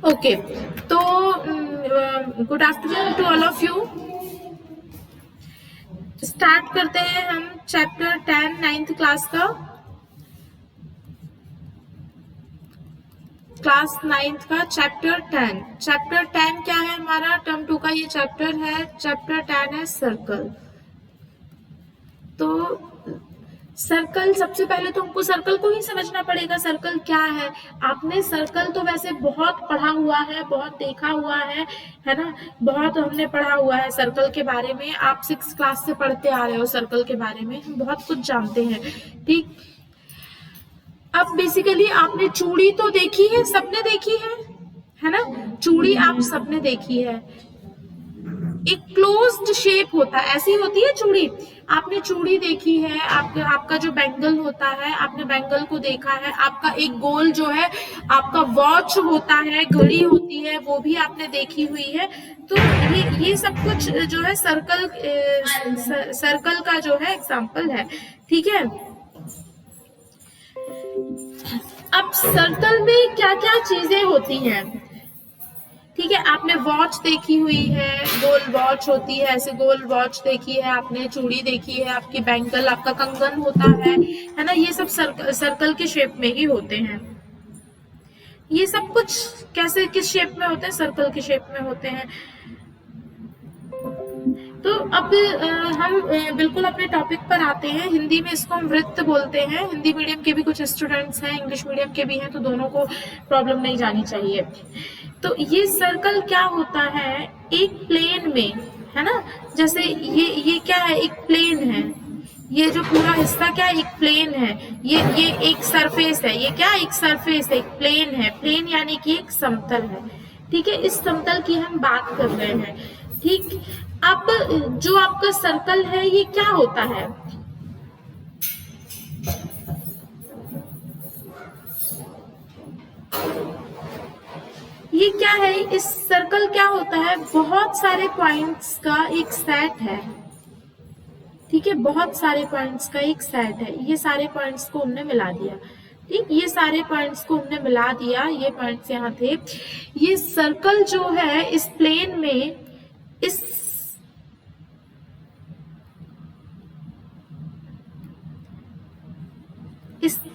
Okay, तो good afternoon to all of you. Start करते हैं हम चैप्टर 10 9th क्लास का, क्लास 9th का चैप्टर 10। चैप्टर 10 क्या है हमारा? टर्म 2 का ये चैप्टर है। चैप्टर 10 है सर्कल। तो सर्कल, सबसे पहले तो हमको सर्कल को ही समझना पड़ेगा। सर्कल क्या है? आपने सर्कल तो वैसे बहुत पढ़ा हुआ है, बहुत देखा हुआ है ना, बहुत हमने पढ़ा हुआ है सर्कल के बारे में। आप 6th क्लास से पढ़ते आ रहे हो सर्कल के बारे में, हम बहुत कुछ जानते हैं, ठीक। अब बेसिकली आपने चूड़ी तो देखी है, सबने देखी है ना? चूड़ी आप सबने देखी है। एक क्लोज्ड शेप होता है, ऐसी होती है चूड़ी। आपने चूड़ी देखी है, आपका जो बैंगल होता है, आपने बैंगल को देखा है। आपका एक गोल जो है आपका वॉच होता है, घड़ी होती है, वो भी आपने देखी हुई है। तो ये सब कुछ जो है सर्कल का जो है एग्जाम्पल है, ठीक है। अब सर्कल में क्या क्या चीजें होती हैं, ठीक है। आपने वॉच देखी हुई है, गोल वॉच होती है, ऐसे गोल वॉच देखी है आपने, चूड़ी देखी है, आपकी बैंगल, आपका कंगन होता है ना। ये सब सर्कल के शेप में ही होते हैं। ये सब कुछ कैसे, किस शेप में होते हैं? सर्कल के शेप में होते हैं। तो अब हम बिल्कुल अपने टॉपिक पर आते हैं। हिंदी में इसको हम वृत्त बोलते हैं। हिंदी मीडियम के भी कुछ स्टूडेंट्स हैं, इंग्लिश मीडियम के भी हैं, तो दोनों को प्रॉब्लम नहीं जानी चाहिए। तो ये सर्कल क्या होता है? एक प्लेन में, है ना, जैसे ये क्या है? एक प्लेन है। ये जो पूरा हिस्सा क्या है? एक प्लेन है। ये एक सरफेस है। ये क्या? एक सरफेस है, एक प्लेन है। प्लेन यानी कि एक समतल है, ठीक है। इस समतल की हम बात कर रहे हैं, ठीक। अब जो आपका सर्कल है ये क्या होता है? ये क्या है? इस सर्कल क्या होता है? बहुत सारे पॉइंट्स का एक सेट है, ठीक है। बहुत सारे पॉइंट्स का एक सेट है। ये सारे पॉइंट्स को हमने मिला दिया, ठीक। ये सारे पॉइंट्स को हमने मिला दिया, ये पॉइंट्स यहाँ थे। ये सर्कल जो है इस प्लेन में, इस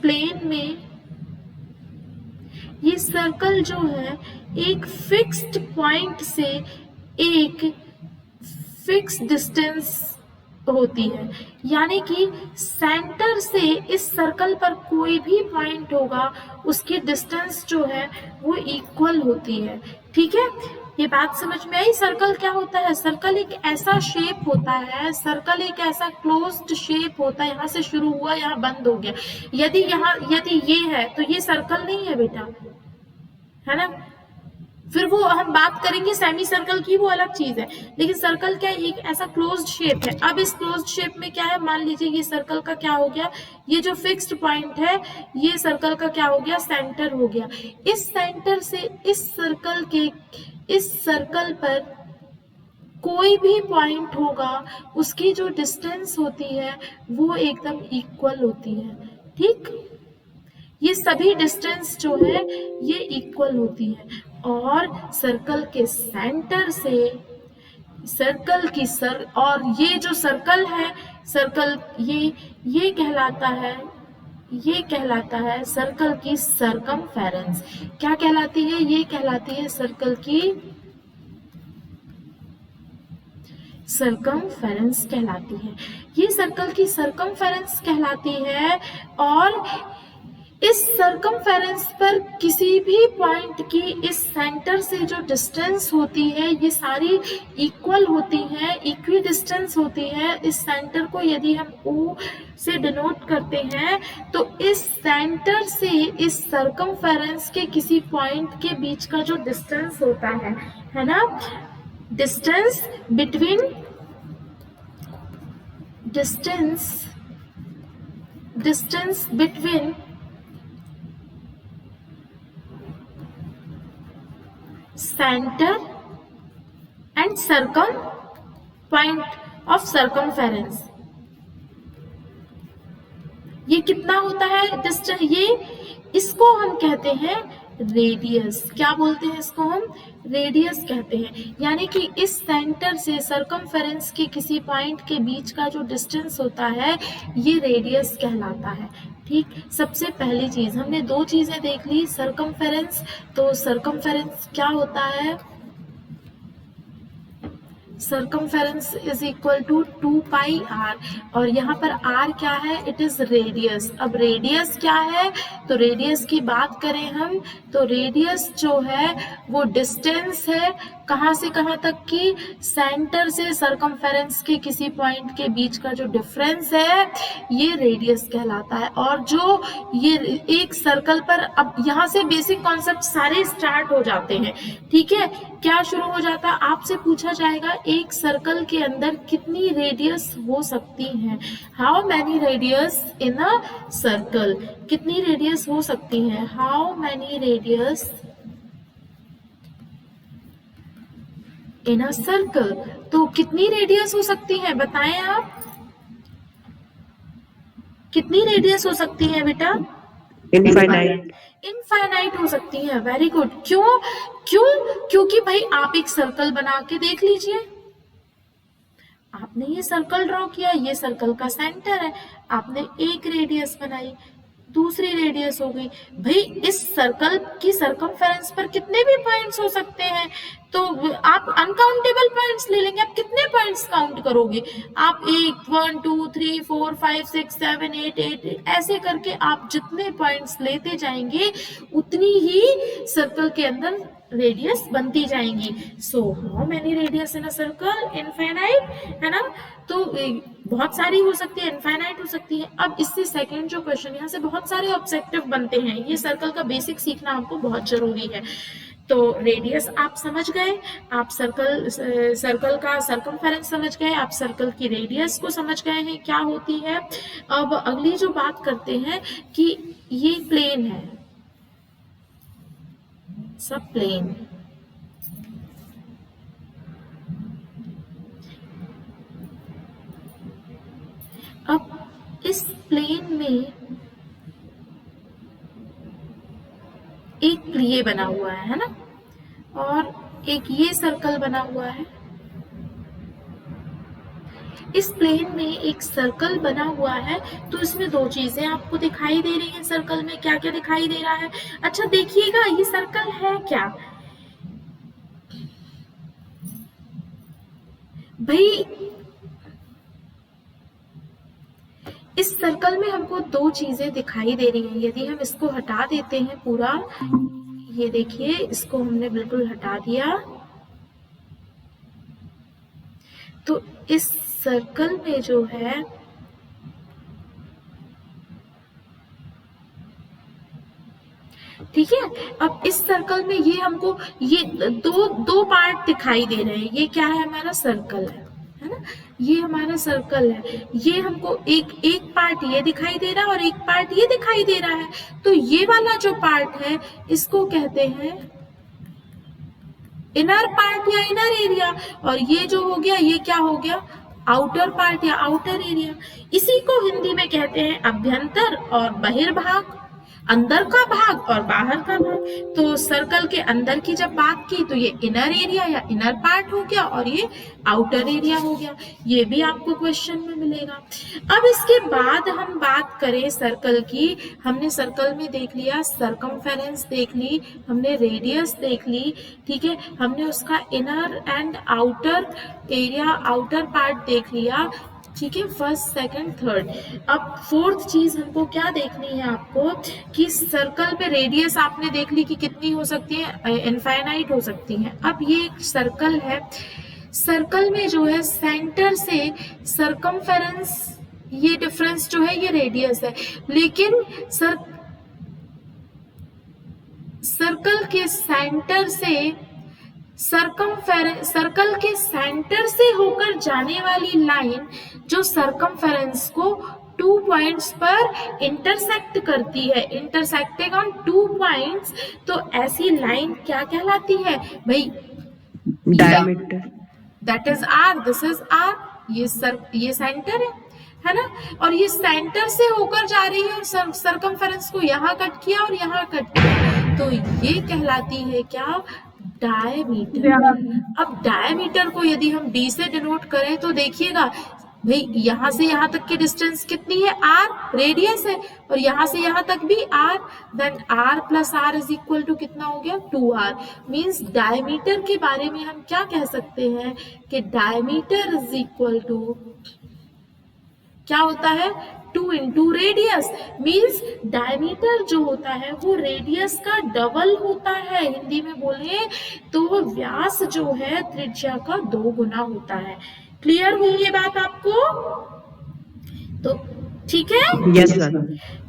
प्लेन में ये सर्कल जो है एक फिक्स्ड पॉइंट से एक फिक्स डिस्टेंस होती है, यानी कि सेंटर से इस सर्कल पर कोई भी पॉइंट होगा उसकी डिस्टेंस जो है वो इक्वल होती है, ठीक है। ये बात समझ में आई? सर्कल क्या होता है? सर्कल एक ऐसा शेप होता है, सर्कल एक ऐसा क्लोज्ड शेप होता है, यहाँ से शुरू हुआ यहाँ बंद हो गया। यदि ये है तो ये सर्कल नहीं है बेटा, है ना। फिर वो हम बात करेंगे सेमी सर्कल की, वो अलग चीज है। लेकिन सर्कल क्या है? एक ऐसा क्लोज्ड शेप है। अब इस क्लोज्ड शेप में क्या है? मान लीजिए ये सर्कल का क्या हो गया? ये जो फिक्स्ड पॉइंट है ये सर्कल का क्या हो गया? सेंटर हो गया। इस सेंटर से इस सर्कल पर कोई भी पॉइंट होगा उसकी जो डिस्टेंस होती है वो एकदम इक्वल होती है, ठीक। ये सभी डिस्टेंस जो है ये इक्वल होती है। और सर्कल के सेंटर से और ये जो सर्कल है, सर्कल ये कहलाता है सर्कल की सरकमफेरेंस। क्या कहलाती है? ये कहलाती है सर्कल की सरकमफेरेंस कहलाती है। ये सर्कल की सरकमफेरेंस कहलाती है। और इस सरकमफेरेंस पर किसी भी पॉइंट की इस सेंटर से जो डिस्टेंस होती है ये सारी इक्वल होती है, इक्वी डिस्टेंस होती है। इस सेंटर को यदि हम O से डिनोट करते हैं तो इस सेंटर से इस सरकमफेरेंस के किसी पॉइंट के बीच का जो डिस्टेंस होता है ना, distance between center and point of circumference, ये कितना होता है डिस्टेंस, ये इसको हम कहते हैं रेडियस। क्या बोलते हैं इसको हम? रेडियस कहते हैं। यानी कि इस सेंटर से सरकमफेरेंस के किसी पॉइंट के बीच का जो डिस्टेंस होता है ये रेडियस कहलाता है। ठीक, सबसे पहली चीज हमने दो चीजें देख ली, सरकमफेरेंस, तो सरकमफेरेंस क्या होता है? Circumference is equal to 2 pi R, और यहाँ पर आर क्या है? It is radius. अब रेडियस क्या है? तो रेडियस की बात करें हम तो रेडियस जो है वो डिस्टेंस है कहाँ से कहाँ तक की? सेंटर से सरकमफेरेंस के किसी पॉइंट के बीच का जो डिफरेंस है ये रेडियस कहलाता है। और जो ये एक सर्कल पर, अब यहाँ से बेसिक कॉन्सेप्ट सारे स्टार्ट हो जाते हैं। ठीक है, क्या शुरू हो जाता है? आपसे पूछा जाएगा एक सर्कल के अंदर कितनी रेडियस हो सकती है? How many radius in a circle? कितनी रेडियस हो सकती है? How many radius in a circle? तो कितनी रेडियस हो सकती है बताएं आप, कितनी रेडियस हो सकती है बेटा? इनफाइनाइट। इनफाइनाइट हो सकती है। Very good. क्यों? क्यों? क्योंकि भाई आप एक सर्कल बना के देख लीजिए, आपने ये सर्कल ड्रॉ किया, ये सर्कल का सेंटर है, आपने एक रेडियस बनाई, दूसरी रेडियस हो गई। भाई इस सर्कल की सरकमफेरेंस पर कितने भी पॉइंट्स हो सकते हैं, तो आप अनकाउंटेबल पॉइंट्स ले लेंगे। आप कितने पॉइंट्स काउंट करोगे? आप 1 1 2 3 4 5 6 7 8 ऐसे करके आप जितने पॉइंट्स लेते जाएंगे उतनी ही सर्कल के अंदर रेडियस बनती जाएंगी। So how many radius in a circle? Infinite, है ना? तो बहुत सारी हो सकती है, इनफाइनाइट हो सकती है। अब इससे सेकंड जो क्वेश्चन, यहाँ से बहुत सारे ऑब्जेक्टिव बनते हैं, ये सर्कल का बेसिक सीखना आपको बहुत जरूरी है। तो रेडियस आप समझ गए, आप सर्कल का सरकमफेरेंस समझ गए, आप सर्कल की रेडियस को समझ गए हैं क्या होती है। अब अगली जो बात करते हैं कि ये प्लेन है, सब प्लेन, अब इस प्लेन में एक ये बना हुआ है ना, और एक ये सर्कल बना हुआ है। इस प्लेन में एक सर्कल बना हुआ है, तो इसमें दो चीजें आपको दिखाई दे रही हैं। सर्कल में क्या क्या दिखाई दे रहा है? अच्छा देखिएगा, ये सर्कल है क्या भाई? इस सर्कल में हमको दो चीजें दिखाई दे रही हैं। यदि हम इसको हटा देते हैं पूरा, ये देखिए इसको हमने बिल्कुल हटा दिया, तो इस सर्कल में जो है ठीक है, अब इस सर्कल में ये हमको ये दो पार्ट दिखाई दे रहे हैं। ये क्या है? हमारा सर्कल है ना? ये हमारा सर्कल है। ये हमको एक पार्ट ये दिखाई दे रहा है और एक पार्ट ये दिखाई दे रहा है। तो ये वाला जो पार्ट है इसको कहते हैं इनर पार्ट या इनर एरिया, और ये जो हो गया ये क्या हो गया? आउटर पार्ट या आउटर एरिया। इसी को हिंदी में कहते हैं अभ्यंतर और बहिर्भाग, अंदर का भाग और बाहर का भाग। तो सर्कल के अंदर की जब बात की तो ये इनर एरिया या इनर पार्ट हो गया, और ये आउटर एरिया हो गया। ये भी आपको क्वेश्चन में मिलेगा। अब इसके बाद हम बात करें सर्कल की, हमने सर्कल में देख लिया, सरकमफेरेंस देख ली, हमने रेडियस देख ली, ठीक है, हमने उसका inner and outer area, outer part देख लिया, ठीक है, फर्स्ट सेकंड थर्ड। अब फोर्थ चीज हमको क्या देखनी है आपको, कि सर्कल पे रेडियस आपने देख ली कि कितनी हो सकती है? इनफाइनाइट हो सकती है। अब ये एक सर्कल है, सर्कल में जो है सेंटर से सरकमफेरेंस, ये डिफरेंस जो है ये रेडियस है, लेकिन सर्कल के सेंटर से सर्कल के सेंटर से होकर जाने वाली लाइन जो सरकमफेरेंस को 2 पॉइंट्स पर इंटरसेक्ट करती है, इंटरसेक्टिंग ऑन 2 पॉइंट्स, तो ऐसी लाइन क्या कहलाती है भाई? Diameter. That is R, this is R, ये सेंटर है, है ना। और ये सेंटर से होकर जा रही है और सरकमफेरेंस को यहाँ कट किया और यहाँ कट किया, तो ये कहलाती है क्या, डायमीटर। अब डायमीटर को यदि हम d से डिनोट करें तो देखिएगा भाई, यहाँ से यहाँ तक की डिस्टेंस कितनी है, r, रेडियस है, और यहाँ से यहाँ तक भी r, then r plus r is equal to कितना हो गया, 2r। मीन्स डायमीटर के बारे में हम क्या कह सकते हैं कि डायमीटर इज इक्वल टू क्या होता है, 2 इंटू रेडियस। मीन्स डायमीटर जो होता है वो रेडियस का डबल होता है। हिंदी में बोले तो व्यास जो है त्रिज्या का 2 गुना होता है। क्लियर हुई ये बात आपको? तो ठीक है, Yes, sir.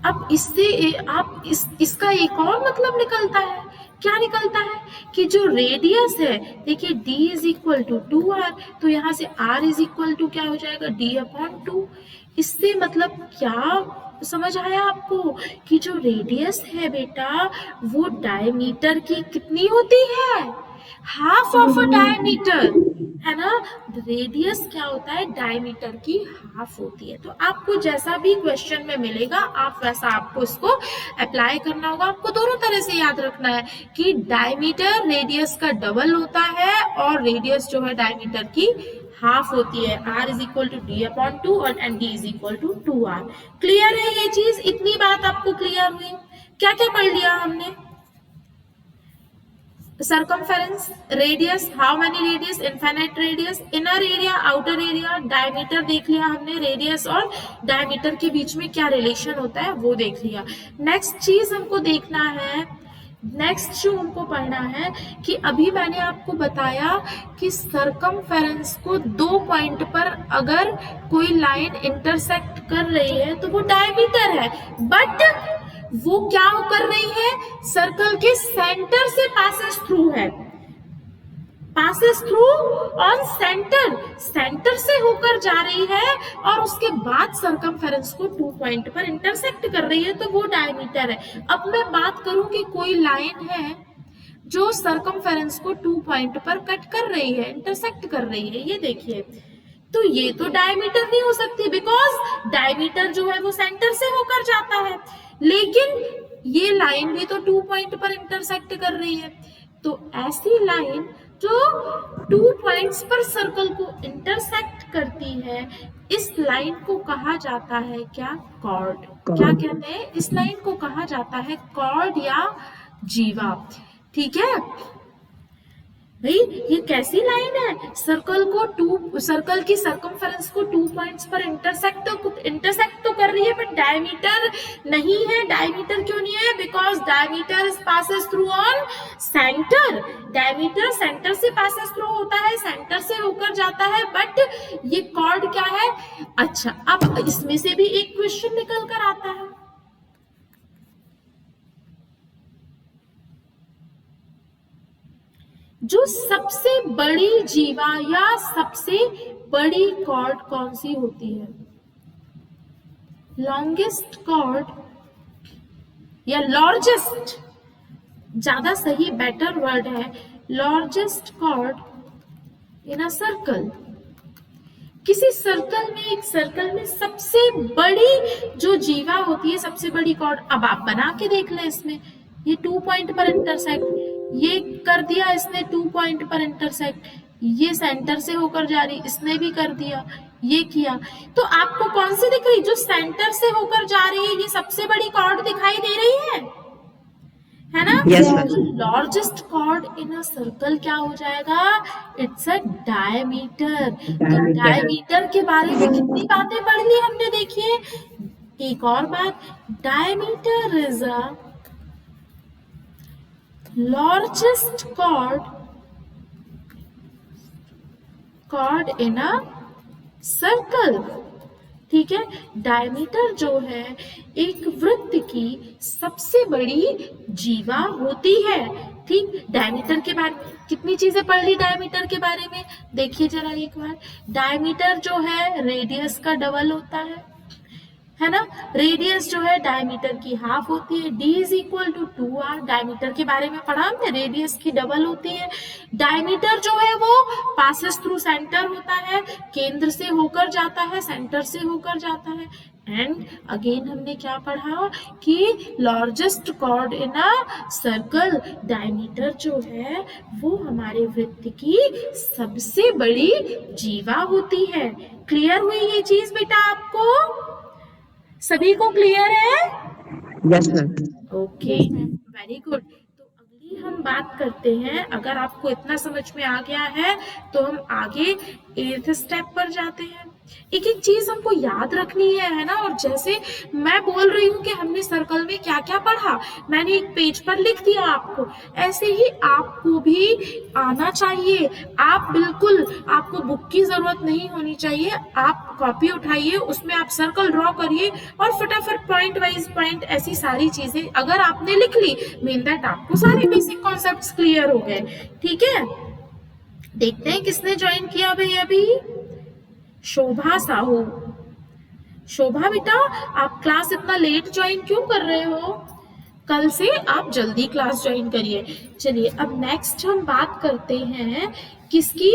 अब इससे आप इसका एक और मतलब निकलता है। क्या निकलता है कि जो रेडियस है, देखिए d is equal to 2r, तो यहाँ से r इज इक्वल टू क्या हो जाएगा, d अपॉन 2। इससे मतलब क्या समझ आया आपको कि जो रेडियस है बेटा वो डायमीटर की कितनी होती है, हाफ ऑफ अ डायमीटर, है ना। रेडियस क्या होता है, डायमीटर की हाफ होती है। तो आपको जैसा भी क्वेश्चन में मिलेगा आप वैसा आपको इसको अप्लाई करना होगा। आपको दोनों तरह से याद रखना है कि डायमीटर रेडियस का डबल होता है और रेडियस जो है डायमीटर की हाफ होती है। r is equal to D upon 2 और and d is equal to 2r। Clear है ये चीज? इतनी बात आपको क्लियर हुई? क्या क्या पढ़ लिया हमने? circumference, radius, how many radius, infinite radius, inner area, outer area, diameter देख लिया हमने, radius और diameter के बीच में क्या रिलेशन होता है वो देख लिया। नेक्स्ट चीज हमको देखना है, नेक्स्ट जो हमको पढ़ना है कि अभी मैंने आपको बताया कि सरकमफेरेंस को 2 पॉइंट पर अगर कोई लाइन इंटरसेक्ट कर रही है तो वो डायमीटर है, बट वो क्या कर रही है, सर्कल के सेंटर से पासेस थ्रू है, passes through on centre, centre से होकर जा रही है और उसके बाद सरकमफेरेंस को 2 पॉइंट पर इंटरसेक्ट कर रही है, तो वो डायमीटर है। अब मैं बात करूं कि कोई लाइन है जो सरकमफेरेंस को 2 पॉइंट पर कट कर रही है, इंटरसेक्ट कर रही है, ये देखिए, तो ये तो डायमीटर नहीं हो सकती, बिकॉज डायमीटर जो है वो सेंटर से होकर जाता है, लेकिन ये लाइन भी तो 2 पॉइंट पर इंटरसेक्ट कर रही है। तो ऐसी लाइन जो 2 पॉइंट्स पर सर्कल को इंटरसेक्ट करती है, इस लाइन को कहा जाता है क्या, कॉर्ड। क्या कहते हैं, इस लाइन को कहा जाता है कॉर्ड या जीवा। ठीक है भाई, ये कैसी लाइन है, सर्कल की सरकमफेरेंस को 2 पॉइंट्स पर इंटरसेक्ट तो कर रही है, बट डायमीटर नहीं है। डायमीटर क्यों नहीं है, because diameter passes through on centre, diameter centre से पासेस थ्रू होता है, सेंटर से होकर जाता है, बट ये कॉर्ड क्या है। अच्छा, अब इसमें से भी एक क्वेश्चन निकल कर आता है, जो सबसे बड़ी जीवा या सबसे बड़ी कॉर्ड कौन सी होती है, लॉन्गेस्ट कॉर्ड या लार्जेस्ट, ज्यादा सही बेटर वर्ड है, largest chord in a circle. किसी सर्कल में, एक सर्कल में सबसे बड़ी जो जीवा होती है, सबसे बड़ी कॉर्ड। अब आप बना के देख लें, इसमें ये 2 पॉइंट पर इंटरसेक्ट, ये कर दिया इसने 2 पॉइंट पर इंटरसेक्ट, ये सेंटर से होकर जा रही, इसने भी कर दिया, ये किया, तो आपको कौन सी दिख रही, जो सेंटर से होकर जा रही है, ये सबसे बड़ी कॉर्ड दिखाई दे रही है ना। Yes, largest chord in a circle क्या हो जाएगा, इट्स अ डायमीटर। तो डायमीटर के बारे में कितनी बातें पढ़ ली हमने, देखिए एक और बात, diameter is a largest chord in a circle। ठीक है, डायमीटर जो है एक वृत्त की सबसे बड़ी जीवा होती है। ठीक, डायमीटर के बारे में कितनी चीजें पढ़ ली, डायमीटर के बारे में देखिए जरा एक बार। डायमीटर जो है रेडियस का डबल होता है है ना। रेडियस जो है डायमीटर की हाफ होती है। d is equal to 2r, diameter के बारे में पढ़ा हमने, रेडियस की डबल होती है। डायमीटर जो है वो पासेस थ्रू सेंटर होता है, केंद्र से होकर जाता है, सेंटर से होकर जाता है। एंड अगेन हमने क्या पढ़ा कि largest chord in a circle, diameter जो है वो हमारे वृत्त की सबसे बड़ी जीवा होती है। क्लियर हुई ये चीज बेटा आपको? सभी को क्लियर है? Yes, sir. Okay, very good. तो अगली हम बात करते हैं, अगर आपको इतना समझ में आ गया है तो हम आगे 8th स्टेप पर जाते हैं। एक एक चीज हमको याद रखनी है ना। और जैसे मैं बोल रही हूँ कि हमने सर्कल में क्या क्या पढ़ा, मैंने एक पेज पर लिख दिया आपको, ऐसे ही आपको भी आना चाहिए। आप बिल्कुल, आपको बुक की जरूरत नहीं होनी चाहिए, आप कॉपी उठाइए, उसमें आप सर्कल ड्रॉ करिए और फटाफट पॉइंट वाइज पॉइंट ऐसी सारी चीजें अगर आपने लिख ली, मीन दैट आपको सारे बेसिक कॉन्सेप्ट्स क्लियर हो गए। ठीक है, देखते हैं किसने ज्वाइन किया भाई अभी। शोभा साहू। शोभा बेटा, आप क्लास इतना लेट ज्वाइन क्यों कर रहे हो? कल से आप जल्दी क्लास ज्वाइन करिए। चलिए अब नेक्स्ट हम बात करते हैं किसकी,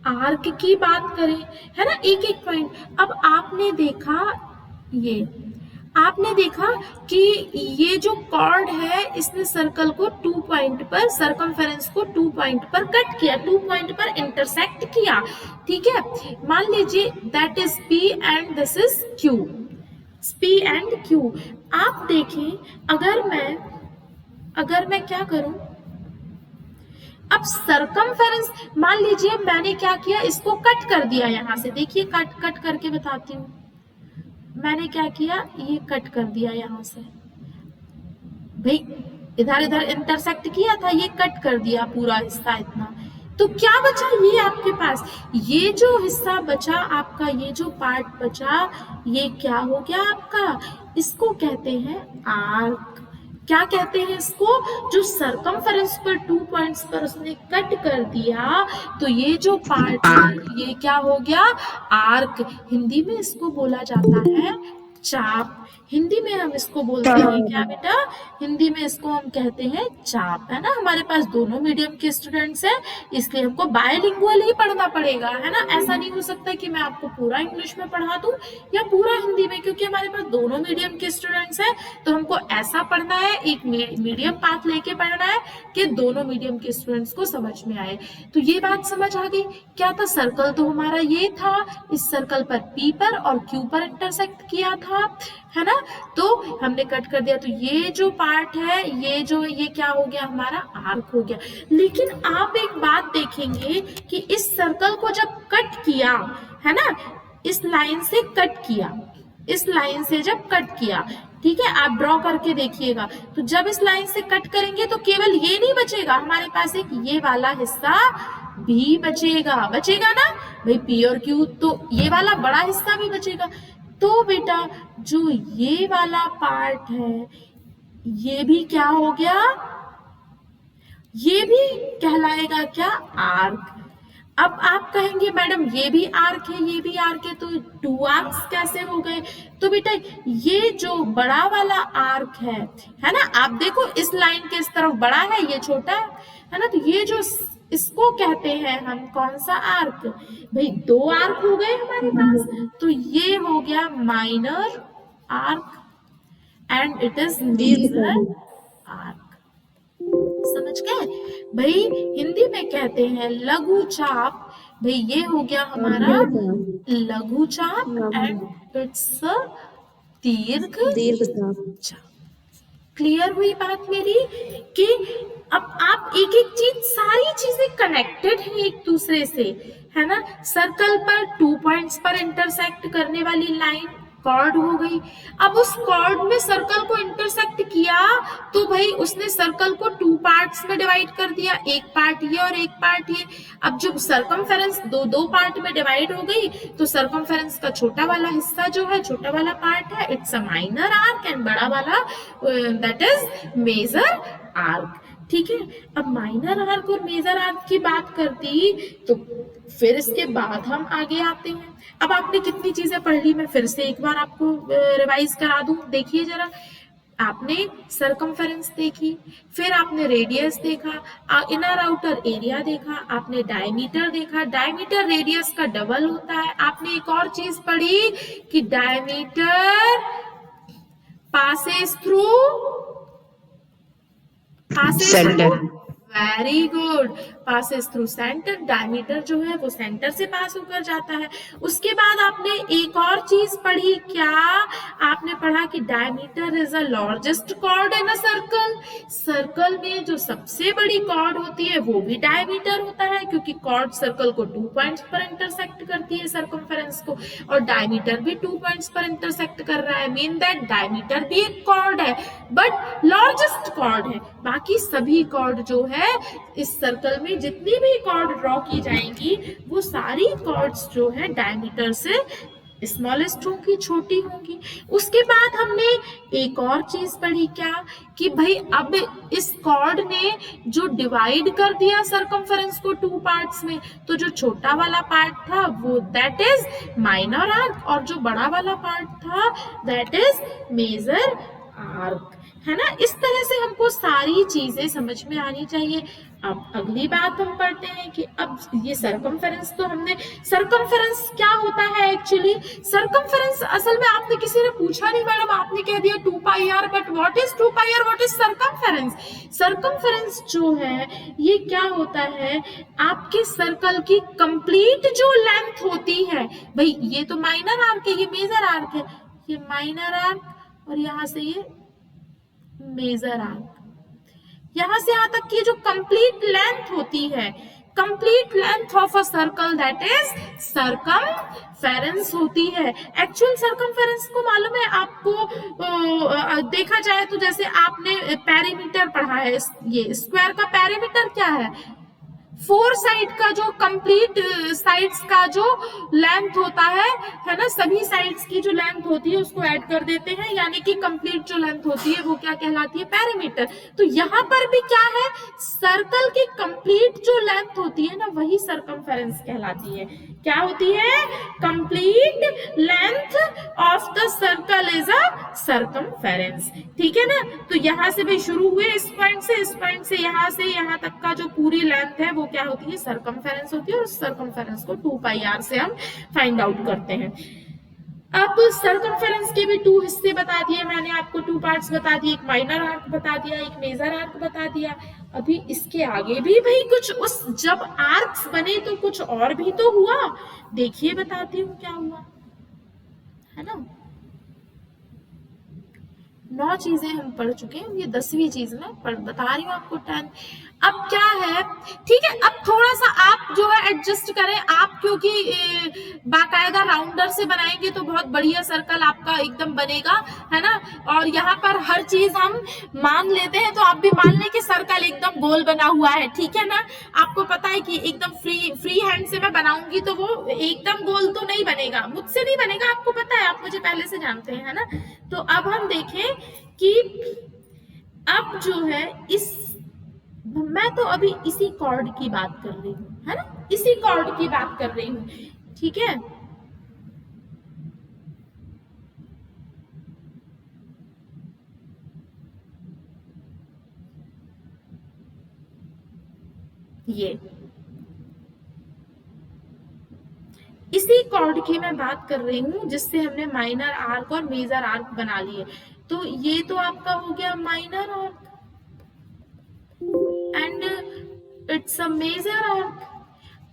आर्क की बात करें, है ना, एक एक पॉइंट। अब आपने देखा, ये आपने देखा कि ये जो कॉर्ड है इसने सर्कल को 2 पॉइंट पर, सर्कमफेरेंस को 2 पॉइंट पर कट किया, 2 पॉइंट पर इंटरसेक्ट किया। ठीक है, मान लीजिए that is P and this is Q, P and Q। आप देखें, अगर मैं क्या करूं, अब सर्कमफेरेंस, मान लीजिए मैंने क्या किया, इसको कट कर दिया यहां से, देखिए कट करके बताती हूँ। मैंने क्या किया, ये कट कर दिया यहां से, भाई इधर इधर इंटरसेक्ट किया था, ये कट कर दिया पूरा हिस्सा इतना, तो क्या बचा ये आपके पास, ये जो हिस्सा बचा आपका, ये जो पार्ट बचा, ये क्या हो गया आपका, इसको कहते हैं आर्क। क्या कहते हैं इसको, जो सर्कमफेरेंस पर 2 पॉइंट्स पर उसने कट कर दिया, तो ये जो पार्ट है ये क्या हो गया, आर्क। हिंदी में इसको बोला जाता है चाप। हिंदी में हम इसको बोलते हैं क्या बेटा, हिंदी में इसको हम कहते हैं चाप, है ना। हमारे पास दोनों मीडियम के स्टूडेंट्स हैं, इसलिए हमको बायलिंगुअल ही पढ़ना पड़ेगा, है ना। ऐसा नहीं हो सकता कि मैं आपको पूरा इंग्लिश में पढ़ा दूं या पूरा हिंदी में, क्योंकि हमारे पास दोनों मीडियम के स्टूडेंट्स हैं, तो हमको ऐसा पढ़ना है, एक मीडियम पाथ लेके पढ़ना है कि दोनों मीडियम के स्टूडेंट्स को समझ में आए। तो ये बात समझ आ गई। क्या था, सर्कल तो हमारा ये था, इस सर्कल पर P पर और Q पर इंटरसेक्ट किया था, है ना, तो हमने कट कर दिया, तो ये जो पार्ट है, ये क्या हो गया, हमारा आर्क हो गया। लेकिन आप एक बात देखेंगे कि इस सर्कल को जब कट किया, है ना, इस लाइन से कट किया, इस लाइन से जब कट किया, ठीक है, आप ड्रॉ करके देखिएगा, तो जब इस लाइन से कट करेंगे तो केवल ये नहीं बचेगा, हमारे पास एक ये वाला हिस्सा भी बचेगा ना भाई, P और Q, तो ये वाला बड़ा हिस्सा भी बचेगा। तो बेटा जो ये वाला पार्ट है, ये भी क्या हो गया, ये भी कहलाएगा क्या, आर्क। अब आप कहेंगे मैडम ये भी आर्क है, ये भी आर्क है, तो 2 आर्क्स कैसे हो गए? तो बेटा ये जो बड़ा वाला आर्क है ना, आप देखो इस लाइन के इस तरफ बड़ा है, ये छोटा है ना, तो ये जो इसको कहते हैं हम कौन सा आर्क, भाई 2 आर्क हो गए हमारे पास, तो ये हो गया minor arc and it is major arc. समझ गए भाई, हिंदी में कहते हैं लघु चाप, भाई ये हो गया हमारा लघु चाप एंड इट्स दीर्घ चाप। क्लियर हुई बात मेरी कि अब आप एक एक चीज, सारी चीजें कनेक्टेड है एक दूसरे से, है ना। सर्कल पर 2 पॉइंट्स पर इंटरसेक्ट करने वाली लाइन कॉर्ड हो गई। अब उस कॉर्ड में सर्कल को इंटरसेक्ट किया तो भाई उसने सर्कल को 2 पार्ट्स में डिवाइड कर दिया, एक पार्ट ये और एक पार्ट ये। अब जब सर्कमफेरेंस दो पार्ट में डिवाइड हो गई तो सर्कमफेरेंस का छोटा वाला हिस्सा जो है, छोटा वाला पार्ट है, it's a minor arc and बड़ा वाला दैट इज मेजर आर्क। ठीक है। अब माइनर आर्क और मेजर आर्क की बात करती तो फिर इसके बाद हम आगे आते हैं। अब आपने कितनी चीजें पढ़ ली, मैं फिर से एक बार आपको रिवाइज करा दूं। देखिए जरा, आपने सरकमफेरेंस देखी, फिर आपने रेडियस देखा, इनर आउटर एरिया देखा, आपने डायमीटर देखा, डायमीटर रेडियस का डबल होता है। आपने एक और चीज पढ़ी कि diameter passes through Center. Very good, passes through centre. Diameter जो है वो सेंटर से पास होकर जाता है। उसके बाद आपने एक और चीज पढ़ी, क्या आपने पढ़ा कि diameter is a largest chord in a circle. Circle में जो सबसे बड़ी कॉर्ड होती है वो भी डायमीटर होता है, क्योंकि कॉर्ड सर्कल को 2 पॉइंट्स पर इंटरसेक्ट करती है, सर्कमफेरेंस को, और डायमीटर भी 2 पॉइंट्स पर इंटरसेक्ट कर रहा है। मीन दैट डायमीटर भी एक कॉर्ड है, बट लार्जेस्ट कॉर्ड है। बाकी सभी कॉर्ड जो है इस सर्कल में, जितनी भी कॉर्ड ड्रॉ की जाएंगी वो सारी कॉर्ड्स जो है डायमीटर से स्मॉलेस्ट होंगी, छोटी होंगी। उसके बाद हमने एक और चीज पढ़ी, क्या कि भाई अब इस कॉर्ड ने जो डिवाइड कर दिया सरकमफेरेंस को 2 पार्ट्स में, तो जो छोटा वाला पार्ट था वो दैट इज माइनर आर्क, और जो बड़ा वाला पार्ट था दैट इज मेजर आर्क, है ना। इस तरह से हमको सारी चीजें समझ में आनी चाहिए। अब अगली बात हम पढ़ते हैं कि अब ये सरकमफेरेंस तो हमने, सरकमफेरेंस क्या होता है एक्चुअली। सरकमफेरेंस असल में आपने किसी ने पूछा नहीं मैडम, आपने कह दिया 2 pi r, but what is 2 pi r, what is circumference. Circumference जो है ये क्या होता है, आपके सर्कल की कंप्लीट जो लेंथ होती है, भाई ये तो माइनर आर्क है, ये मेजर आर्क है, ये माइनर आर्क और यहाँ से ये मेजर आर्क, यहां से यहां तक की जो कंप्लीट लेंथ होती है, complete length of a circle that is circumference होती है। एक्चुअल सरकमफेरेंस को मालूम है आपको, देखा जाए तो जैसे आपने पेरीमीटर पढ़ा है, ये स्क्वायर का पेरीमीटर क्या है, 4 साइड का जो कंप्लीट साइड्स का जो लेंथ होता है ना, सभी साइड्स की जो लेंथ होती है उसको ऐड कर देते हैं, यानी कि कंप्लीट जो लेंथ होती है वो क्या कहलाती है, पेरीमीटर। तो यहाँ पर भी क्या है, सर्कल की कंप्लीट जो लेंथ होती है ना वही सरकमफेरेंस कहलाती है। क्या होती है, complete length of the circle is a circumference, ठीक है ना। तो यहाँ से भी शुरू हुए इस पॉइंट से यहाँ से यहाँ तक का जो पूरी लेंथ है वो क्या होती है, सरकमफेरेंस होती है, और सरकमफेरेंस को 2 पाई आर से हम फाइंड आउट करते हैं। अब सरकमफेरेंस के भी 2 हिस्से बता दिए मैंने आपको, 2 पार्ट्स बता दिए, एक माइनर आर्क बता दिया, एक मेजर आर्क बता दिया। अभी इसके आगे भी भाई कुछ, उस जब आर्क्स बने तो कुछ और भी तो हुआ, देखिए बताती हूँ क्या हुआ, है ना। 9 चीजें हम पढ़ चुके हैं, ये 10वीं चीज में बता रही हूँ आपको 10। अब क्या है, ठीक है, अब थोड़ा सा आप जो है एडजस्ट करें आप, क्योंकि बाकायदा राउंडर से बनाएंगे तो बहुत बढ़िया सर्कल आपका एकदम बनेगा, है ना। और यहाँ पर हर चीज हम मान लेते हैं, तो आप भी मान लें कि सर्कल एकदम गोल बना हुआ है, ठीक है ना। आपको पता है कि एकदम फ्री हैंड से मैं बनाऊंगी तो वो एकदम गोल तो नहीं बनेगा, मुझसे नहीं बनेगा, आपको पता है, आप मुझे पहले से जानते हैं, है ना। तो अब हम देखें कि अब जो है मैं तो अभी इसी कॉर्ड की बात कर रही हूँ, है ना, इसी कॉर्ड की बात कर रही हूँ, ठीक है। ये इसी कॉर्ड की मैं बात कर रही हूँ जिससे हमने माइनर आर्क और मेजर आर्क बना लिए। तो ये तो आपका हो गया minor arc and it's a major arc.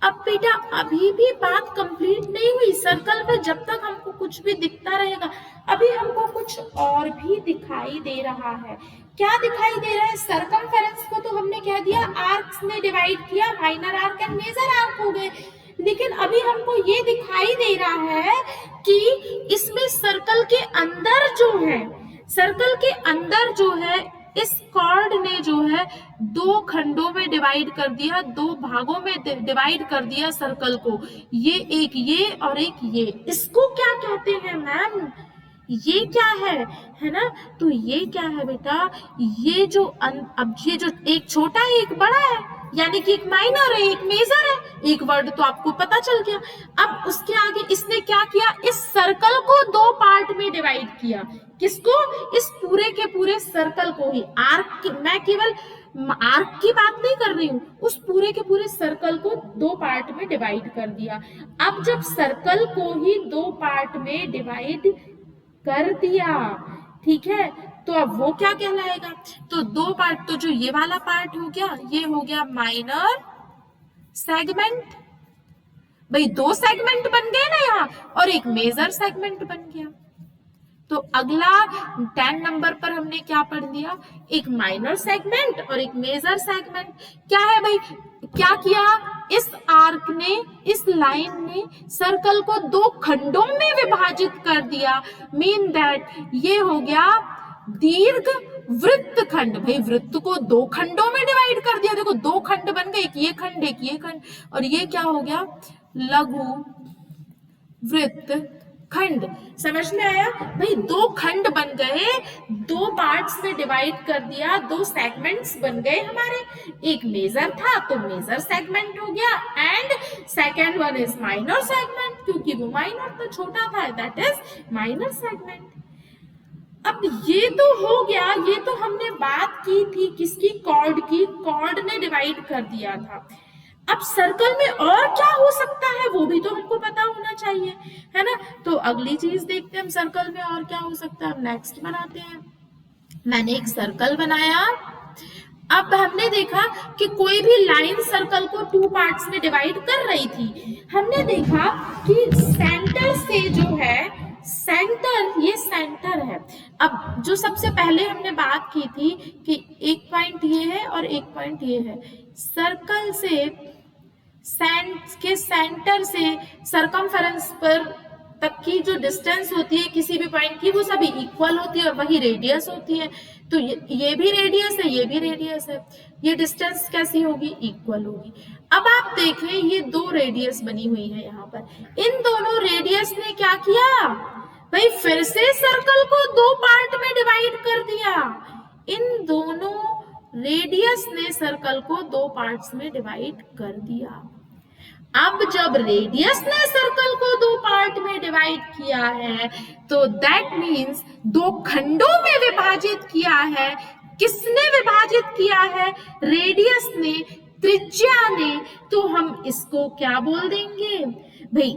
अब बेटा अभी भी बात कंप्लीट नहीं हुई, सर्कल में जब तक हमको कुछ भी दिखता रहेगा, अभी हमको कुछ और भी दिखाई दे रहा है। क्या दिखाई दे रहा है, सर्कमफेरेंस को तो हमने कह दिया आर्क्स में डिवाइड किया, minor arc and major arc हो गए, लेकिन अभी हमको ये दिखाई दे रहा है कि इसमें सर्कल के अंदर जो है, सर्कल के अंदर जो है इस कॉर्ड ने जो है 2 खंडों में डिवाइड कर दिया, 2 भागों में डिवाइड कर दिया सर्कल को, ये एक ये और एक ये। इसको क्या कहते हैं मैम, ये क्या है ना? तो ये क्या है बेटा, ये जो अब ये जो एक छोटा है एक बड़ा है, यानी कि एक माइनर है एक मेजर है, एक वर्ड तो आपको पता चल गया। अब उसके आगे इसने क्या किया, इस सर्कल को दो पार्ट में डिवाइड किया। किसको? इस पूरे के पूरे सर्कल को ही। मैं केवल आर्क की बात नहीं कर रही हूं, उस पूरे के पूरे सर्कल को दो पार्ट में डिवाइड कर दिया। अब जब सर्कल को ही दो पार्ट में डिवाइड कर दिया, ठीक है, तो अब वो क्या कहलाएगा? तो दो पार्ट, तो जो ये वाला पार्ट हो गया, ये हो गया माइनर सेगमेंट। भाई दो सेगमेंट बन गए ना यहाँ, और एक मेजर सेगमेंट बन गया। तो अगला 10 नंबर पर हमने क्या पढ़ लिया, एक माइनर सेगमेंट और एक मेजर सेगमेंट। क्या है भाई, क्या किया, इस आर्क ने, इस लाइन ने सर्कल को दो खंडों में विभाजित कर दिया। मीन दैट ये हो गया दीर्घ वृत्त खंड। भाई वृत्त को दो खंडों में डिवाइड कर दिया, देखो दो खंड बन गए, एक ये खंड एक ये खंड, और ये क्या हो गया, लघु वृत्त खंड। समझ में आया? भाई दो खंड बन गए, दो पार्ट्स में डिवाइड कर दिया, दो सेगमेंट्स बन गए हमारे। एक मेजर था तो मेजर सेगमेंट हो गया, and second one is minor segment, क्योंकि वो माइनर तो छोटा था, दैट इज माइनर सेगमेंट। अब ये तो हो गया, ये तो हमने बात की थी किसकी, कॉर्ड की। कॉर्ड ने डिवाइड कर दिया था। अब सर्कल में और क्या हो सकता है वो भी तो हमको पता होना चाहिए, है ना? तो अगली चीज देखते हैं हम, सर्कल में और क्या हो सकता है। हम नेक्स्ट बनाते हैं। मैंने एक सर्कल बनाया। अब हमने देखा कि कोई भी लाइन सर्कल को टू पार्ट्स में डिवाइड कर रही थी। हमने देखा कि सेंटर से जो है, सेंटर, ये सेंटर है। अब जो सबसे पहले हमने बात की थी कि एक पॉइंट ये है और एक पॉइंट ये है, सर्कल से सेंटर से सरकमफेरेंस पर तक की जो डिस्टेंस होती है किसी भी पॉइंट की, वो सभी इक्वल होती है और वही रेडियस होती है। तो ये भी रेडियस है, ये भी रेडियस है, ये डिस्टेंस कैसी होगी, इक्वल होगी। अब आप देखें ये दो रेडियस बनी हुई है यहाँ पर। इन दोनों रेडियस ने क्या किया भाई, फिर से सर्कल को दो पार्ट में डिवाइड कर दिया। इन दोनों रेडियस ने सर्कल को दो पार्ट्स में डिवाइड कर दिया। अब जब रेडियस ने सर्कल को दो पार्ट में डिवाइड किया है, तो दैट मीन्स दो खंडों में विभाजित किया है। किसने विभाजित किया है? रेडियस ने, त्रिज्या ने। तो हम इसको क्या बोल देंगे भाई,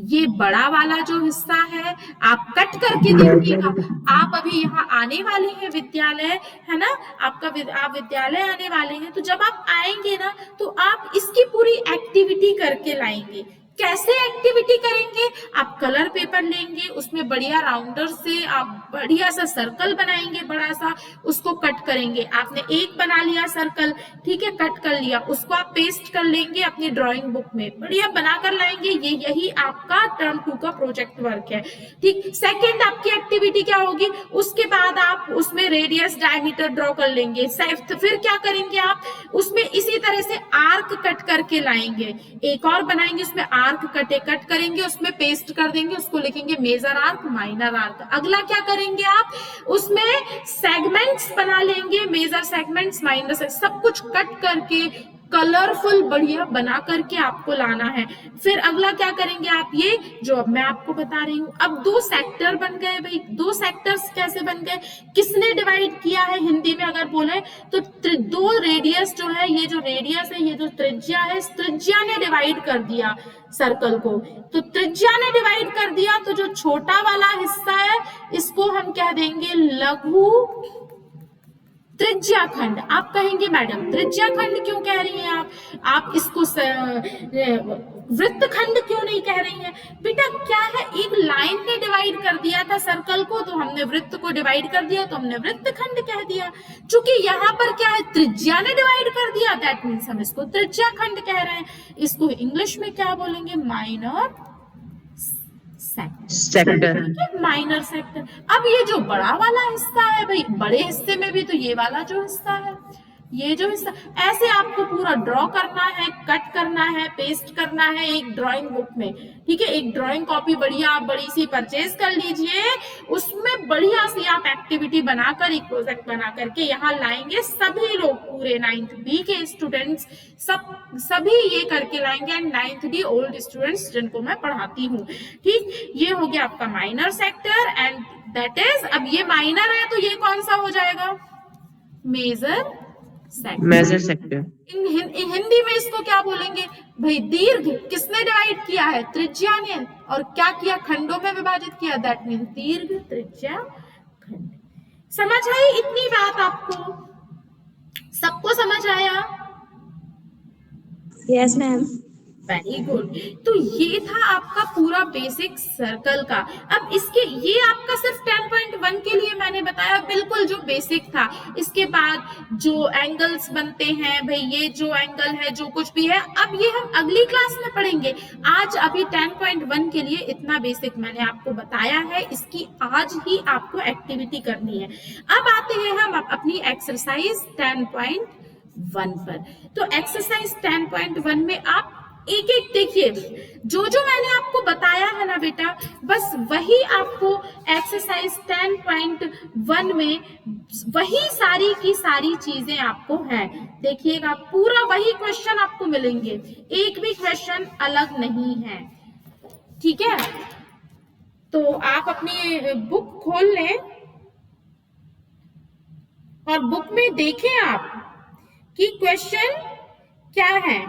ये बड़ा वाला जो हिस्सा है आप कट करके देखिएगा। आप अभी यहाँ आने वाले हैं विद्यालय, है ना, आप विद्यालय आने वाले हैं, तो जब आप आएंगे ना तो आप इसकी पूरी एक्टिविटी करके लाएंगे। कैसे एक्टिविटी करेंगे? आप कलर पेपर लेंगे, उसमें बढ़िया राउंडर से आप बढ़िया सा सर्कल बनाएंगे, बड़ा सा, उसको कट करेंगे। आपने एक बना लिया सर्कल, ठीक है, कट कर लिया, उसको आप पेस्ट कर लेंगे अपनी ड्राइंग बुक में, बढ़िया बना कर लाएंगे। यही आपका टर्म 2 का प्रोजेक्ट वर्क है, ठीक। सेकेंड आपकी एक्टिविटी क्या होगी, उसके बाद आप उसमें रेडियस डायमीटर ड्रॉ कर लेंगे। फिर क्या करेंगे आप, उसमें इसी तरह से आर्क कट करके लाएंगे, एक और बनाएंगे, उसमें आर्क कट करेंगे, उसमें पेस्ट कर देंगे, उसको लिखेंगे मेजर आर्क, माइनर आर्क। अगला क्या करेंगे आप, उसमें सेगमेंट्स बना लेंगे, मेजर सेगमेंट्स, माइनर सेगमेंट्स, सब कुछ कट करके कलरफुल बढ़िया बना करके आपको लाना है। फिर अगला क्या करेंगे आप, ये जो अब मैं आपको बता रही हूँ। अब दो सेक्टर बन गए भाई। दो सेक्टर्स कैसे बन गए, किसने डिवाइड किया है? हिंदी में अगर बोले तो दो रेडियस जो है, ये जो रेडियस है, ये जो त्रिज्या है, इस त्रिज्या ने डिवाइड कर दिया सर्कल को। तो त्रिज्या ने डिवाइड कर दिया, तो जो छोटा वाला हिस्सा है इसको हम कह देंगे लघु त्रिज्या खंड। आप कहेंगे मैडम त्रिज्या खंड क्यों कह रही हैं आप इसको वृत्त खंड क्यों नहीं कह रही हैं? बेटा क्या है, एक लाइन ने डिवाइड कर दिया था सर्कल को, तो हमने वृत्त को डिवाइड कर दिया, तो हमने वृत्त खंड कह दिया। चूंकि यहाँ पर क्या है, त्रिज्या ने डिवाइड कर दिया, दैट मीन्स हम इसको त्रिज्या खंड कह रहे हैं। इसको इंग्लिश में क्या बोलेंगे, माइनर सेक्टर, माइनर सेक्टर। अब ये जो बड़ा वाला हिस्सा है भाई, बड़े हिस्से में भी तो ये वाला जो हिस्सा है, ये जो हिस्सा ऐसे आपको पूरा ड्रॉ करना है, कट करना है, पेस्ट करना है एक ड्राइंग बुक में, ठीक है। एक ड्राइंग कॉपी बढ़िया आप बड़ी सी परचेज कर लीजिए, उसमें बढ़िया सी आप एक्टिविटी बनाकर एक प्रोजेक्ट बना करके यहाँ लाएंगे। सभी लोग पूरे 9th बी के स्टूडेंट्स सभी ये करके लाएंगे, and 9th D old students जिनको मैं पढ़ाती हूँ, ठीक। ये हो गया आपका minor sector, and that is, अब ये माइनर है तो ये कौन सा हो जाएगा, major sector. Major sector. Hindi में इसको क्या बोलेंगे भाई, दीर्घ किसने डिवाइड किया है, त्रिज्या ने, और क्या किया, खंडों में विभाजित किया, दैट मीन दीर्घ, त्रिज्या, खंड। समझ आई इतनी बात आपको, सबको समझ आया? Yes ma'am. Very good. तो ये था आपका पूरा बेसिक सर्कल का। अब इसके ये आपका सिर्फ 10.1 के लिए मैंने बताया, बिल्कुल जो बेसिक था। इसके बाद जो एंगल्स बनते हैं भाई, ये जो एंगल है, जो कुछ भी है, अब ये हम अगली क्लास में पढ़ेंगे। आज अभी 10.1 के लिए इतना बेसिक मैंने आपको बताया है, इसकी आज ही आपको एक्टिविटी करनी है। अब आते हैं हम अपनी एक्सरसाइज 10.1 पर। तो एक्सरसाइज 10.1 में आप एक एक देखिए, जो जो मैंने आपको बताया है ना बेटा, बस वही आपको एक्सरसाइज 10.1 में वही सारी की सारी चीजें आपको है। देखिएगा पूरा वही क्वेश्चन आपको मिलेंगे, एक भी क्वेश्चन अलग नहीं है, ठीक है। तो आप अपनी बुक खोल लें और बुक में देखें आप कि क्वेश्चन क्या है।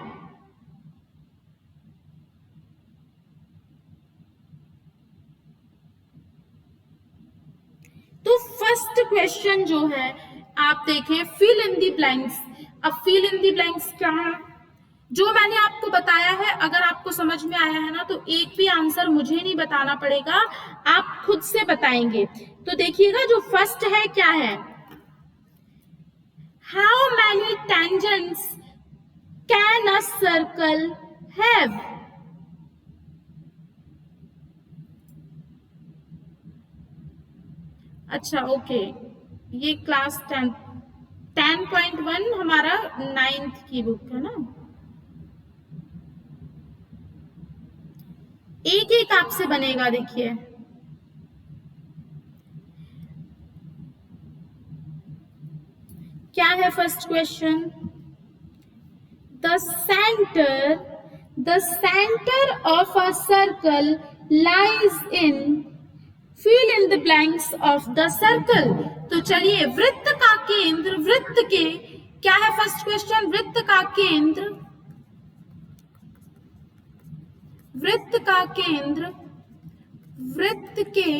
तो फर्स्ट क्वेश्चन जो है आप देखें, फिल इन दी ब्लैंक्स। अब फिल इन दी ब्लैंक्स क्या है, जो मैंने आपको बताया है, अगर आपको समझ में आया है ना, तो एक भी आंसर मुझे नहीं बताना पड़ेगा, आप खुद से बताएंगे। तो देखिएगा जो फर्स्ट है क्या है, how many tangents can a circle have. अच्छा ओके, ये क्लास 10.1 हमारा 9th की बुक है ना। एक एक आपसे बनेगा, देखिए क्या है first question, the centre of a circle lies in, fill in the blanks of the circle। तो चलिए, वृत्त का केंद्र, वृत्त के क्या है फर्स्ट क्वेश्चन, वृत्त का केंद्र, वृत्त का केंद्र, वृत्त के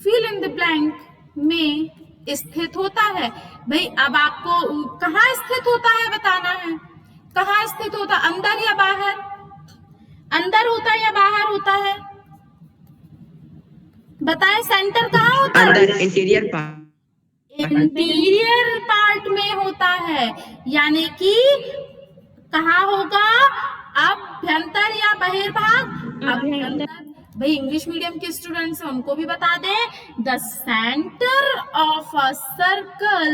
fill in the blank में स्थित होता है। भाई अब आपको कहाँ स्थित होता है बताना है, कहाँ स्थित होता, अंदर या बाहर, अंदर होता है या बाहर होता है, बताएं। सेंटर कहाँ होता है, अंदर, इंटीरियर पार्ट, इंटीरियर पार्ट में होता है, यानी कि कहाँ होगा, अभ्यंतर या बहिर्भाग, अभ्यंतर। भाई इंग्लिश मीडियम के स्टूडेंट्स उनको भी बता दें, the centre of a circle,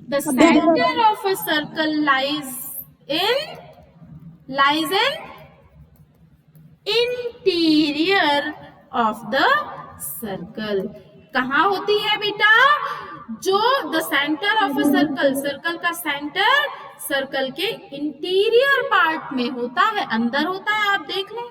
the centre of a circle lies in interior of the circle. कहाँ होती है बेटा, जो the centre of a circle, circle का सेंटर सर्कल के इंटीरियर पार्ट में होता है, अंदर होता है, आप देख लें,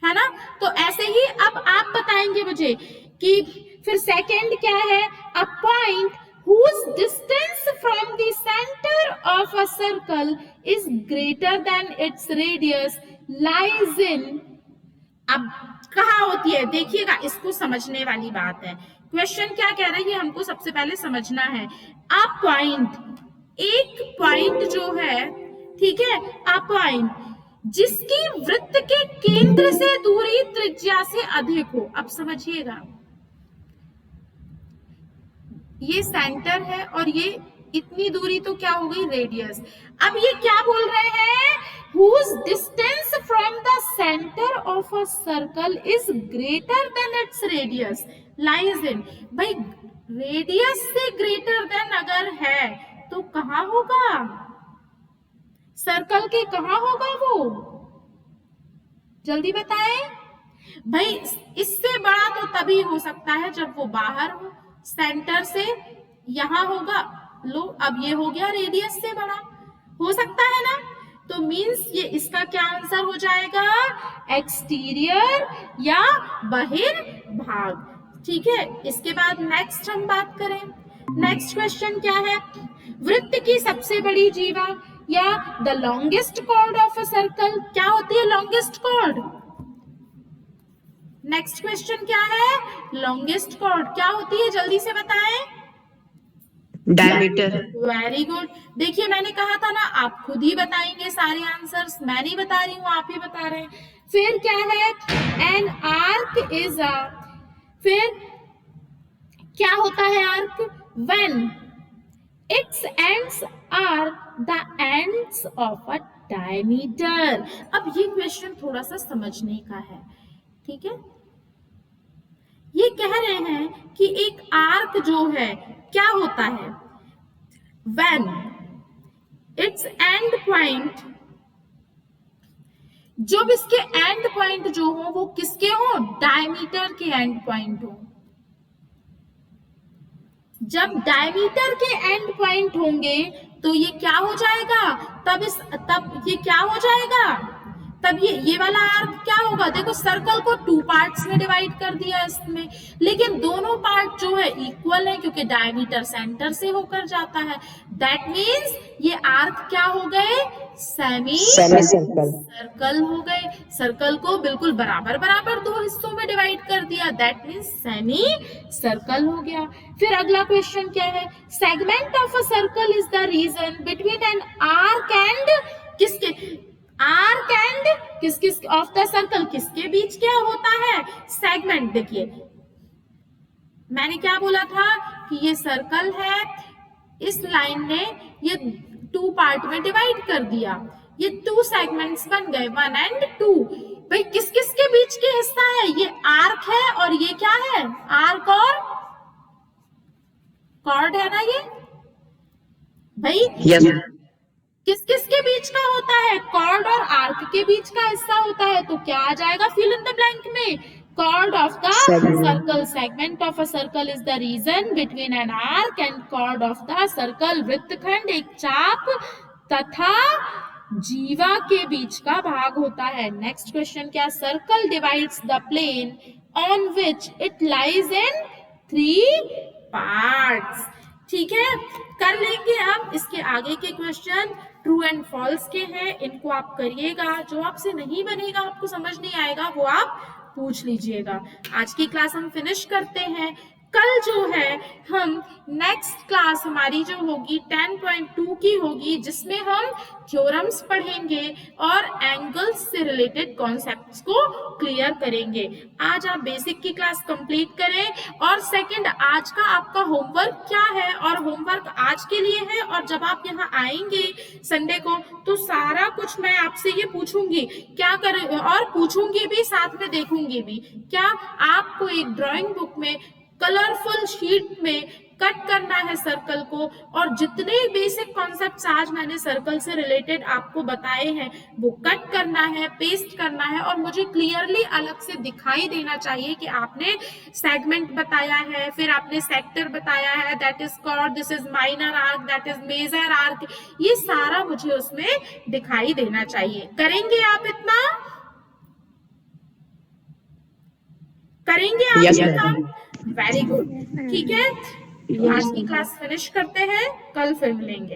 है ना। तो ऐसे ही अब आप बताएंगे मुझे कि फिर सेकंड क्या है, a point whose distance from the center of a circle is greater than its radius lies in। अब कहाँ होती है, देखिएगा इसको समझने वाली बात है। क्वेश्चन क्या कह रहा है, ये हमको सबसे पहले समझना है। अ पॉइंट, एक पॉइंट जो है, ठीक है, अ पॉइंट जिसकी वृत्त के केंद्र से दूरी त्रिज्या से अधिक हो। अब समझिएगा, ये सेंटर है और ये इतनी दूरी तो क्या हो गई, रेडियस। अब ये क्या बोल रहे हैं, whose distance from the center of a circle is greater than its radius lies in। भाई रेडियस से ग्रेटर देन अगर है तो कहाँ होगा? सर्कल के कहाँ होगा वो? जल्दी बताएं भाई। इससे बड़ा तो तभी हो सकता है जब वो बाहर हो, सेंटर से यहाँ होगा। लो अब ये हो गया रेडियस से बड़ा, हो सकता है ना? तो मींस ये इसका क्या आंसर हो जाएगा? एक्सटीरियर या बहिर्भाग। ठीक है, इसके बाद नेक्स्ट हम बात करें। नेक्स्ट क्वेश्चन क्या है? वृत्त की सबसे बड़ी जीवा या the longest chord of a circle, क्या होती है लॉन्गेस्ट कॉर्ड? नेक्स्ट क्वेश्चन क्या है? लॉन्गेस्ट कॉर्ड क्या होती है, जल्दी से बताएं। डायमीटर। Very good. देखिए मैंने कहा था ना आप खुद ही बताएंगे सारे आंसर्स, मैं नहीं बता रही हूँ, आप ही बता रहे हैं। फिर क्या है? एन आर्क इज अ, फिर क्या होता है arc? When its ends are the ends of a diameter. अब ये क्वेश्चन थोड़ा सा समझने का है, ठीक है। ये कह रहे हैं कि एक आर्क जो है क्या होता है? व्हेन इट्स एंड पॉइंट, जब इसके एंड पॉइंट जो हो वो किसके हो? डायमीटर के एंड पॉइंट हो। जब डायमीटर के एंड पॉइंट होंगे तो ये क्या हो जाएगा? तब ये क्या हो जाएगा? तब ये वाला आर्क क्या होगा? देखो सर्कल को 2 पार्ट्स में डिवाइड कर दिया इसमें, लेकिन दोनों पार्ट जो है इक्वल है क्योंकि डायमीटर सेंटर से होकर जाता है। दैट मींस ये आर्क क्या हो गए? सेमी सर्कल हो गए। सर्कल को बिल्कुल बराबर बराबर 2 हिस्सों में डिवाइड कर दिया, दैट मींस सेमी सर्कल हो गया। फिर अगला क्वेश्चन क्या है? Segment of a circle is the region between an arc and किसके? आर्क एंड किस ऑफ द सर्कल, किसके बीच क्या होता है? सेगमेंट। देखिए मैंने क्या बोला था कि ये सर्कल है, इस लाइन ने ये 2 पार्ट में डिवाइड कर दिया, ये 2 सेगमेंट्स बन गए, 1 and 2। भाई किस किस के बीच के हिस्सा है? ये आर्क है और ये क्या है? आर्क और कॉर्ड है ना ये भाई। yes. किस किस के बीच का होता है? कॉर्ड और आर्क के बीच का हिस्सा होता है। तो क्या आ जाएगा फिल इन द ब्लैंक में? Chord of the circle. Segment of a circle is the region between an arc and chord of the circle. वृत्तखंड एक चाप तथा जीवा के बीच का भाग होता है। नेक्स्ट क्वेश्चन क्या? Circle divides the plane on which it lies in 3 parts. ठीक है, कर लेंगे हम इसके आगे के क्वेश्चन। ट्रू एंड फॉल्स के हैं, इनको आप करिएगा। जो आपसे नहीं बनेगा, आपको समझ नहीं आएगा, वो आप पूछ लीजिएगा। आज की क्लास हम फिनिश करते हैं। कल जो है हम नेक्स्ट क्लास हमारी जो होगी 10.2 की होगी, जिसमें हम थ्योरम्स पढ़ेंगे और एंगल्स से रिलेटेड कॉन्सेप्ट्स को क्लियर करेंगे। आज आप बेसिक की क्लास कंप्लीट करें। और सेकंड, आज का आपका होमवर्क क्या है? और होमवर्क आज के लिए है, और जब आप यहाँ आएंगे संडे को तो सारा कुछ मैं आपसे ये पूछूंगी क्या करें, और पूछूंगी भी साथ में देखूंगी भी। क्या आपको एक ड्राइंग बुक में कलरफुल शीट में कट करना है सर्कल को, और जितने बेसिक कॉन्सेप्ट्स आज मैंने सर्कल से रिलेटेड आपको बताए हैं वो कट करना है, पेस्ट करना है, और मुझे क्लियरली अलग से दिखाई देना चाहिए कि आपने सेगमेंट बताया है, फिर आपने सेक्टर बताया है, that is chord, this is minor arc, that is major arc, ये सारा मुझे उसमें दिखाई देना चाहिए। करेंगे आप इतना? करेंगे आप ये काम? Very good. ठीक है, आज की क्लास फिनिश करते हैं, कल फिर मिलेंगे।